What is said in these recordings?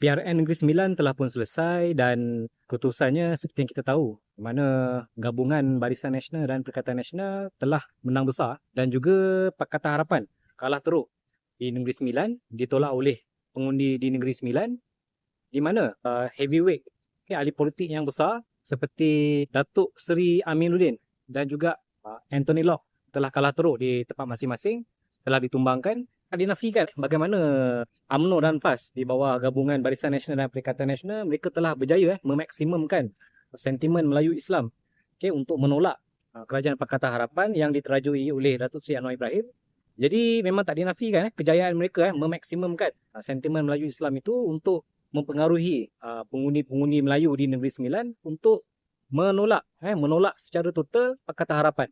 PRN Negeri Sembilan telah pun selesai dan keputusannya seperti yang kita tahu, di mana gabungan Barisan Nasional dan Perikatan Nasional telah menang besar dan juga Pakatan Harapan kalah teruk di Negeri Sembilan, ditolak oleh pengundi di Negeri Sembilan, di mana heavyweight, ahli politik yang besar seperti Datuk Seri Aminuddin dan juga Anthony Locke telah kalah teruk di tempat masing-masing, telah ditumbangkan. Dinafikan bagaimana UMNO dan PAS di bawah gabungan Barisan Nasional dan Perikatan Nasional, mereka telah berjaya memaksimumkan sentimen Melayu Islam untuk menolak kerajaan Pakatan Harapan yang diterajui oleh Datuk Seri Anwar Ibrahim. Jadi memang tak dinafikan kejayaan mereka memaksimumkan sentimen Melayu Islam itu untuk mempengaruhi pengundi-pengundi Melayu di Negeri Sembilan untuk menolak secara total Pakatan Harapan.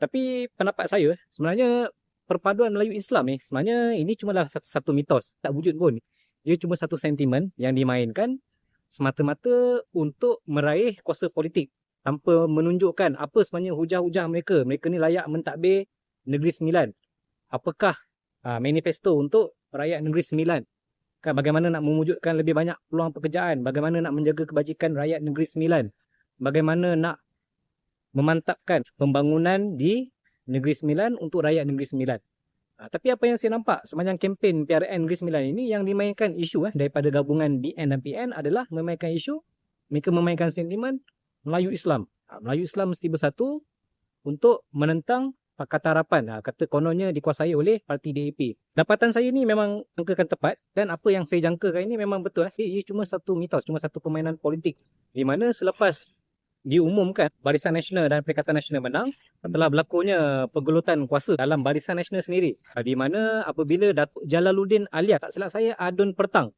Tapi pendapat saya sebenarnya perpaduan Melayu Islam ni sebenarnya ini cumalah satu mitos, tak wujud pun. Ia cuma satu sentimen yang dimainkan semata-mata untuk meraih kuasa politik tanpa menunjukkan apa sebenarnya hujah-hujah mereka. Mereka ni layak mentadbir Negeri Sembilan. Apakah manifesto untuk rakyat Negeri Sembilan? Kan bagaimana nak mewujudkan lebih banyak peluang pekerjaan, bagaimana nak menjaga kebajikan rakyat Negeri Sembilan, bagaimana nak memantapkan pembangunan di Negeri Sembilan untuk rakyat Negeri Sembilan. Tapi apa yang saya nampak sepanjang kempen PRN Negeri Sembilan ini, yang dimainkan isu daripada gabungan BN dan PN adalah memainkan isu, mereka memainkan sentimen Melayu Islam. Melayu Islam mesti bersatu untuk menentang Pakatan Harapan. Kata kononnya dikuasai oleh parti DAP. Dapatan saya ni memang jangkakan tepat, dan apa yang saya jangkakan ini memang betul. Ia cuma satu mitos, cuma satu permainan politik. Di mana selepas diumumkan Barisan Nasional dan Perikatan Nasional menang, telah berlakunya pergelutan kuasa dalam Barisan Nasional sendiri. Di mana apabila Datuk Jalaluddin Alias, tak silap saya, Adun Pertang,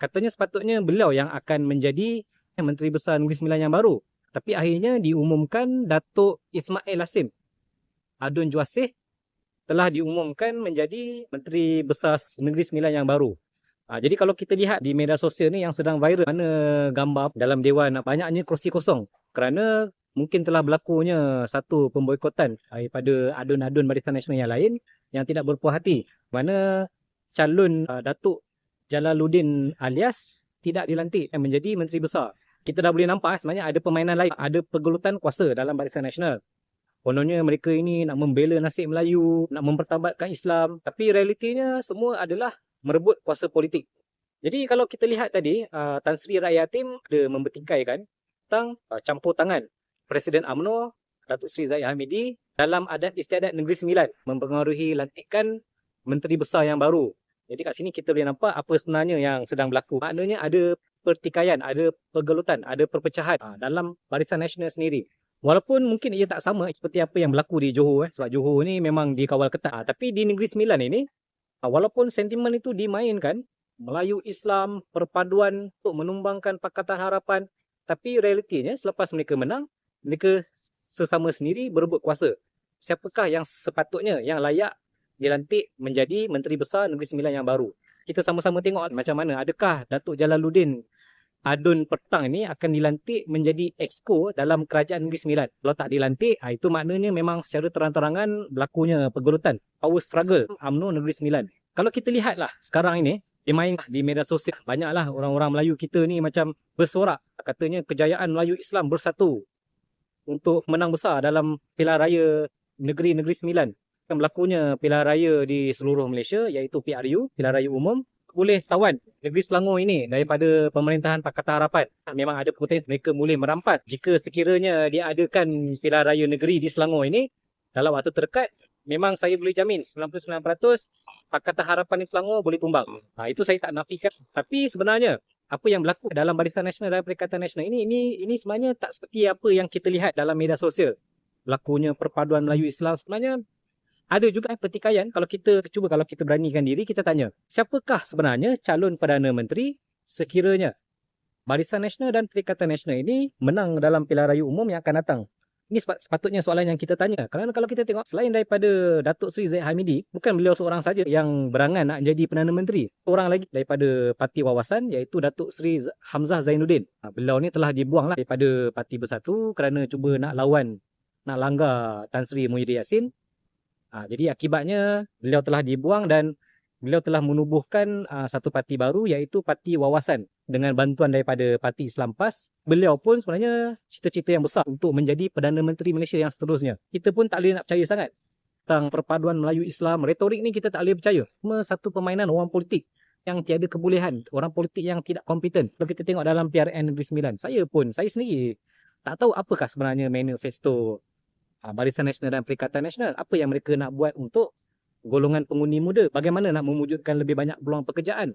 katanya sepatutnya beliau yang akan menjadi Menteri Besar Negeri Sembilan yang baru. Tapi akhirnya diumumkan Datuk Ismail Lassim Adun Juasih telah diumumkan menjadi Menteri Besar Negeri Sembilan yang baru. Jadi kalau kita lihat di media sosial ni yang sedang viral, mana gambar dalam dewan banyaknya kerusi kosong, kerana mungkin telah berlakunya satu pemboikotan daripada adun-adun Barisan Nasional yang lain yang tidak berpuas hati, mana calon Datuk Jalaluddin Alias tidak dilantik menjadi Menteri Besar. Kita dah boleh nampak sebenarnya ada permainan lain, ada pergelutan kuasa dalam Barisan Nasional. Kononnya mereka ini nak membela nasib Melayu, nak mempertabatkan Islam, tapi realitinya semua adalah merebut kuasa politik. Jadi kalau kita lihat tadi, Tan Sri Rakyat Yatim ada membertingkaikan tentang campur tangan Presiden UMNO, Datuk Seri Zahid Hamidi dalam adat istiadat Negeri Sembilan mempengaruhi lantikan Menteri Besar yang baru. Jadi kat sini kita boleh nampak apa sebenarnya yang sedang berlaku. Maknanya ada pertikaian, ada pergelutan, ada perpecahan dalam Barisan Nasional sendiri. Walaupun mungkin ia tak sama seperti apa yang berlaku di Johor, sebab Johor ni memang dikawal ketat. Tapi di Negeri Sembilan ini, walaupun sentimen itu dimainkan, Melayu Islam, perpaduan untuk menumbangkan Pakatan Harapan, tapi realitinya selepas mereka menang, mereka sesama sendiri berebut kuasa. Siapakah yang sepatutnya, yang layak dilantik menjadi Menteri Besar Negeri Sembilan yang baru? Kita sama-sama tengok macam mana. Adakah Datuk Jalaluddin Adun Pertang ini akan dilantik menjadi exco dalam kerajaan Negeri Sembilan? Kalau tak dilantik, itu maknanya memang secara terang-terangan berlakunya pergelutan, power struggle UMNO Negeri Sembilan. Kalau kita lihatlah sekarang ini, dimain di media sosial, banyaklah orang-orang Melayu kita ni macam bersorak, katanya kejayaan Melayu Islam bersatu untuk menang besar dalam pilihan raya Negeri Sembilan. Berlakunya pilihan raya di seluruh Malaysia, iaitu PRU, pilihan raya umum, boleh tawan Negeri Selangor ini daripada pemerintahan Pakatan Harapan. Memang ada potensi mereka boleh merampas jika sekiranya diadakan pilihan raya negeri di Selangor ini dalam waktu terdekat. Memang saya boleh jamin 99% Pakatan Harapan di Selangor boleh tumbang. Itu saya tak nafikan. Tapi sebenarnya apa yang berlaku dalam Barisan Nasional dan Perikatan Nasional ini sebenarnya tak seperti apa yang kita lihat dalam media sosial. Berlakunya perpaduan Melayu Islam, sebenarnya ada juga pertikaian. Kalau kita beranikan diri, kita tanya, siapakah sebenarnya calon Perdana Menteri sekiranya Barisan Nasional dan Perikatan Nasional ini menang dalam pilihan raya umum yang akan datang? Ini sepatutnya soalan yang kita tanya. Kerana kalau kita tengok, selain daripada Datuk Seri Zahid Hamidi, bukan beliau seorang saja yang berangan nak jadi Perdana Menteri. Seorang lagi daripada Parti Wawasan, iaitu Datuk Seri Hamzah Zainuddin. Beliau ni telah dibuang daripada Parti Bersatu kerana cuba nak langgar Tan Sri Muhyiddin Yassin. Jadi akibatnya beliau telah dibuang dan beliau telah menubuhkan satu parti baru, iaitu Parti Wawasan. Dengan bantuan daripada Parti Islam PAS, beliau pun sebenarnya cita-cita yang besar untuk menjadi Perdana Menteri Malaysia yang seterusnya. Kita pun tak boleh nak percaya sangat tentang perpaduan Melayu Islam. Retorik ni kita tak boleh percaya. Cuma satu permainan orang politik yang tiada kebolehan, orang politik yang tidak kompeten. Kalau kita tengok dalam PRN Negeri Sembilan, saya sendiri tak tahu apakah sebenarnya manifesto Barisan Nasional dan Perikatan Nasional. Apa yang mereka nak buat untuk golongan pengundi muda, bagaimana nak mewujudkan lebih banyak peluang pekerjaan.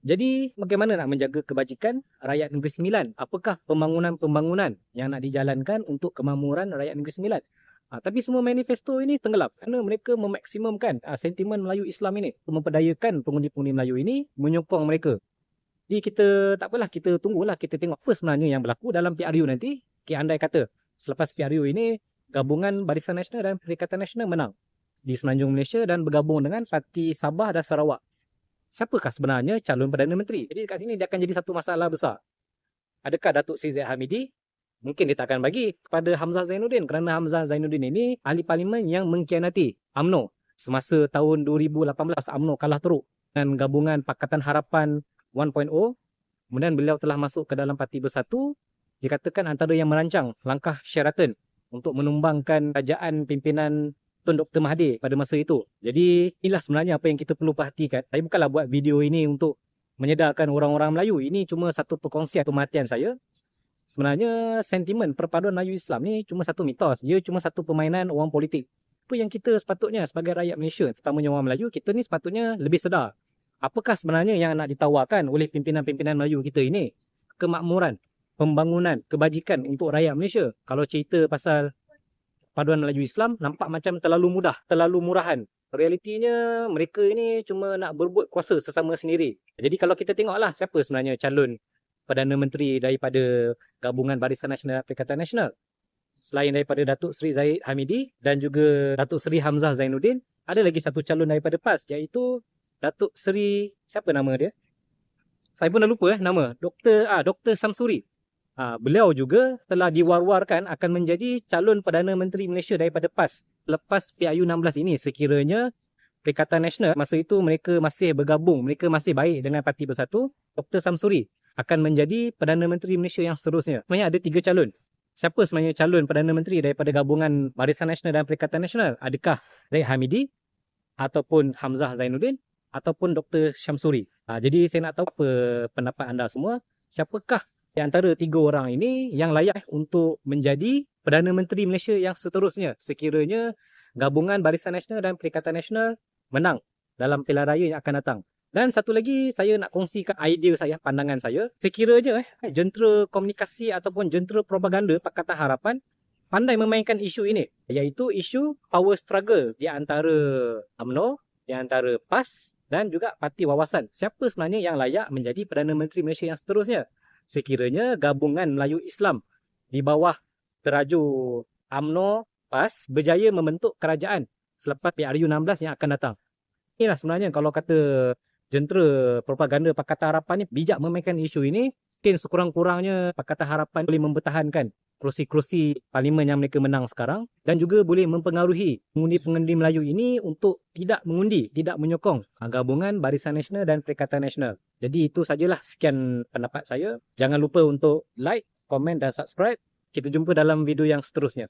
Jadi bagaimana nak menjaga kebajikan rakyat Negeri Sembilan? Apakah pembangunan-pembangunan yang nak dijalankan untuk kemakmuran rakyat Negeri Sembilan? Tapi semua manifesto ini tenggelam kerana mereka memaksimumkan sentimen Melayu Islam ini, memperdayakan pengundi-pengundi Melayu ini, menyokong mereka. Jadi kita tak apalah, kita tunggulah, kita tengok apa sebenarnya yang berlaku dalam PRU nanti. Andai kata selepas PRU ini gabungan Barisan Nasional dan Perikatan Nasional menang di Semenanjung Malaysia dan bergabung dengan Parti Sabah dan Sarawak, siapakah sebenarnya calon Perdana Menteri? Jadi dekat sini dia akan jadi satu masalah besar. Adakah Datuk Seri Zahid Hamidi? Mungkin dia tak akan bagi kepada Hamzah Zainuddin, kerana Hamzah Zainuddin ini ahli parlimen yang mengkhianati UMNO. Semasa tahun 2018 UMNO kalah teruk dengan gabungan Pakatan Harapan 1.0. Kemudian beliau telah masuk ke dalam Parti Bersatu. Dikatakan antara yang merancang langkah Sheraton untuk menumbangkan kerajaan pimpinan Tun Dr. Mahathir pada masa itu. Jadi inilah sebenarnya apa yang kita perlu perhatikan. Saya bukanlah buat video ini untuk menyedarkan orang-orang Melayu. Ini cuma satu perkongsian pemerhatian saya. Sebenarnya sentimen perpaduan Melayu Islam ni cuma satu mitos. Ia cuma satu permainan orang politik. Apa yang kita sepatutnya sebagai rakyat Malaysia, terutamanya orang Melayu, kita ni sepatutnya lebih sedar. Apakah sebenarnya yang nak ditawarkan oleh pimpinan-pimpinan Melayu kita ini? Kemakmuran, pembangunan, kebajikan untuk rakyat Malaysia. Kalau cerita pasal paduan Melayu Islam, nampak macam terlalu mudah, terlalu murahan. Realitinya mereka ini cuma nak berebut kuasa sesama sendiri. Jadi kalau kita tengoklah siapa sebenarnya calon Perdana Menteri daripada gabungan Barisan Nasional dan Perikatan Nasional. Selain daripada Datuk Seri Zahid Hamidi dan juga Datuk Seri Hamzah Zainuddin, ada lagi satu calon daripada PAS, iaitu Datuk Seri, siapa nama dia? Saya pun dah lupa nama. Dr. Samsuri. Beliau juga telah diwar-warkan akan menjadi calon Perdana Menteri Malaysia daripada PAS lepas PRU 16 ini, sekiranya Perikatan Nasional masa itu mereka masih bergabung, mereka masih baik dengan Parti Bersatu. Dr. Samsuri akan menjadi Perdana Menteri Malaysia yang seterusnya. Sebenarnya ada 3 calon. Siapa sebenarnya calon Perdana Menteri daripada gabungan Barisan Nasional dan Perikatan Nasional? Adakah Zahid Hamidi, ataupun Hamzah Zainuddin, ataupun Dr. Syamsuri? Jadi saya nak tahu apa pendapat anda semua. Siapakah di antara 3 orang ini yang layak untuk menjadi Perdana Menteri Malaysia yang seterusnya, sekiranya gabungan Barisan Nasional dan Perikatan Nasional menang dalam pilihan raya yang akan datang? Dan satu lagi, saya nak kongsikan idea saya, pandangan saya. Sekiranya jentera komunikasi ataupun jentera propaganda Pakatan Harapan pandai memainkan isu ini, iaitu isu power struggle di antara UMNO, di antara PAS dan juga Parti Wawasan. Siapa sebenarnya yang layak menjadi Perdana Menteri Malaysia yang seterusnya, sekiranya gabungan Melayu Islam di bawah teraju UMNO, PAS berjaya membentuk kerajaan selepas PRU 16 yang akan datang? Inilah sebenarnya kalau kata jentera propaganda Pakatan Harapan ni bijak memainkan isu ini, mungkin sekurang-kurangnya Pakatan Harapan boleh mempertahankan kerusi-kerusi parlimen yang mereka menang sekarang, dan juga boleh mempengaruhi pengundi-pengundi Melayu ini untuk tidak mengundi, tidak menyokong gabungan Barisan Nasional dan Perikatan Nasional. Jadi itu sajalah, sekian pendapat saya. Jangan lupa untuk like, komen dan subscribe. Kita jumpa dalam video yang seterusnya.